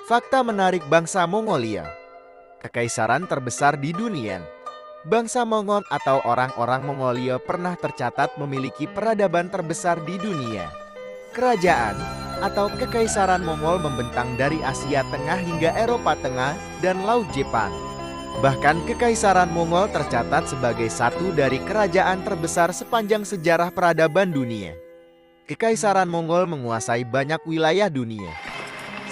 Fakta menarik bangsa Mongolia. Kekaisaran terbesar di dunia. Bangsa Mongol atau orang-orang Mongolia pernah tercatat memiliki peradaban terbesar di dunia. Kerajaan atau Kekaisaran Mongol membentang dari Asia Tengah hingga Eropa Tengah dan Laut Jepang. Bahkan Kekaisaran Mongol tercatat sebagai satu dari kerajaan terbesar sepanjang sejarah peradaban dunia. Kekaisaran Mongol menguasai banyak wilayah dunia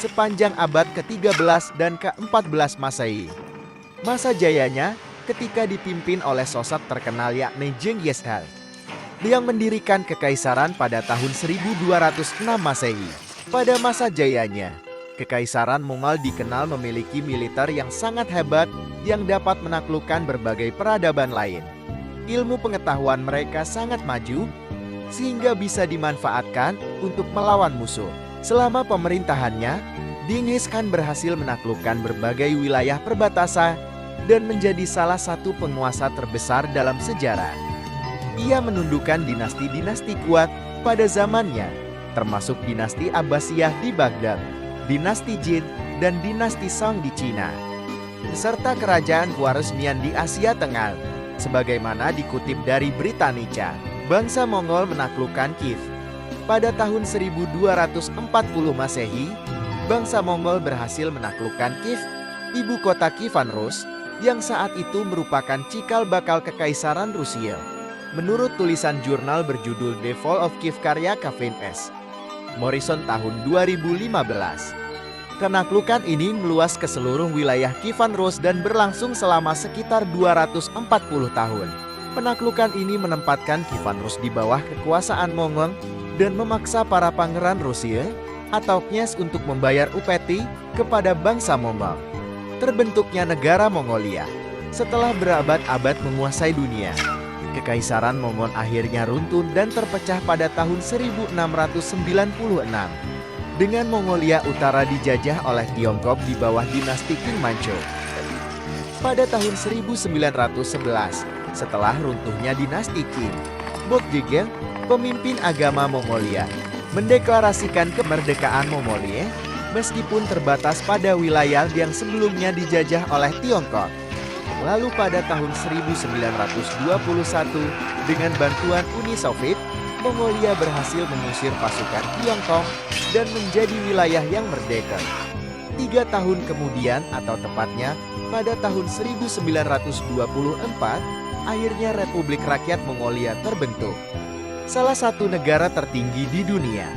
sepanjang abad ke-13 dan ke-14 Masehi. Masa jayanya ketika dipimpin oleh sosok terkenal yakni Genghis Khan yang mendirikan kekaisaran pada tahun 1206 Masehi. Pada masa jayanya, Kekaisaran Mongol dikenal memiliki militer yang sangat hebat yang dapat menaklukkan berbagai peradaban lain. Ilmu pengetahuan mereka sangat maju sehingga bisa dimanfaatkan untuk melawan musuh. Selama pemerintahannya, Genghis Khan berhasil menaklukkan berbagai wilayah perbatasan dan menjadi salah satu penguasa terbesar dalam sejarah. Ia menundukkan dinasti-dinasti kuat pada zamannya, termasuk dinasti Abbasiyah di Baghdad, dinasti Jin, dan dinasti Song di Cina, serta kerajaan kewarismian di Asia Tengah. Sebagaimana dikutip dari Britannica, bangsa Mongol menaklukkan Kiev. Pada tahun 1240 Masehi, bangsa Mongol berhasil menaklukkan Kiev, ibu kota Kievan Rus, yang saat itu merupakan cikal bakal Kekaisaran Rusia. Menurut tulisan jurnal berjudul The Fall of Kiev karya Kevin S. Morrison tahun 2015. Penaklukan ini meluas ke seluruh wilayah Kievan Rus dan berlangsung selama sekitar 240 tahun. Penaklukan ini menempatkan Kievan Rus di bawah kekuasaan Mongol dan memaksa para pangeran Rusia atau knyaz untuk membayar upeti kepada bangsa Mongol. Terbentuknya negara Mongolia setelah berabad-abad menguasai dunia. Kekaisaran Mongol akhirnya runtuh dan terpecah pada tahun 1696 dengan Mongolia Utara dijajah oleh Tiongkok di bawah dinasti Qing Manchu. Pada tahun 1911, setelah runtuhnya dinasti Qing, Bokgegel, pemimpin agama Mongolia, mendeklarasikan kemerdekaan Mongolia meskipun terbatas pada wilayah yang sebelumnya dijajah oleh Tiongkok. Lalu pada tahun 1921, dengan bantuan Uni Soviet, Mongolia berhasil mengusir pasukan Tiongkok dan menjadi wilayah yang merdeka. 3 tahun kemudian, atau tepatnya pada tahun 1924, akhirnya Republik Rakyat Mongolia terbentuk. Salah satu negara tertinggi di dunia.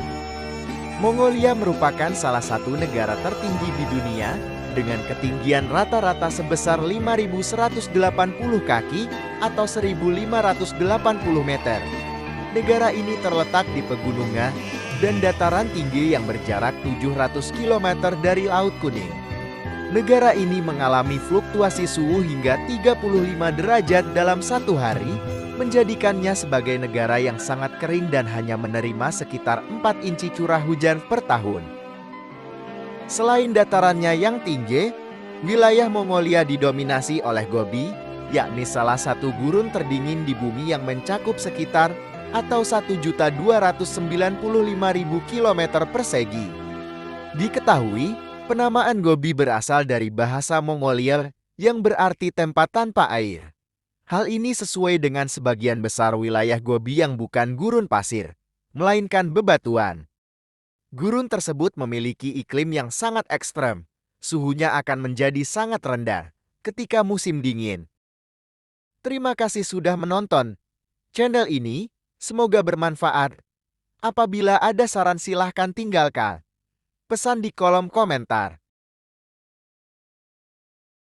Mongolia merupakan salah satu negara tertinggi di dunia dengan ketinggian rata-rata sebesar 5.180 kaki atau 1.580 meter. Negara ini terletak di pegunungan dan dataran tinggi yang berjarak 700 km dari Laut Kuning. Negara ini mengalami fluktuasi suhu hingga 35 derajat dalam satu hari, menjadikannya sebagai negara yang sangat kering dan hanya menerima sekitar 4 inci curah hujan per tahun. Selain datarannya yang tinggi, wilayah Mongolia didominasi oleh Gobi, yakni salah satu gurun terdingin di bumi yang mencakup sekitar atau 1.295.000 km persegi. Diketahui, penamaan Gobi berasal dari bahasa Mongolia yang berarti tempat tanpa air. Hal ini sesuai dengan sebagian besar wilayah Gobi yang bukan gurun pasir, melainkan bebatuan. Gurun tersebut memiliki iklim yang sangat ekstrem. Suhunya akan menjadi sangat rendah ketika musim dingin. Terima kasih sudah menonton channel ini. Semoga bermanfaat. Apabila ada saran silahkan tinggalkan pesan di kolom komentar.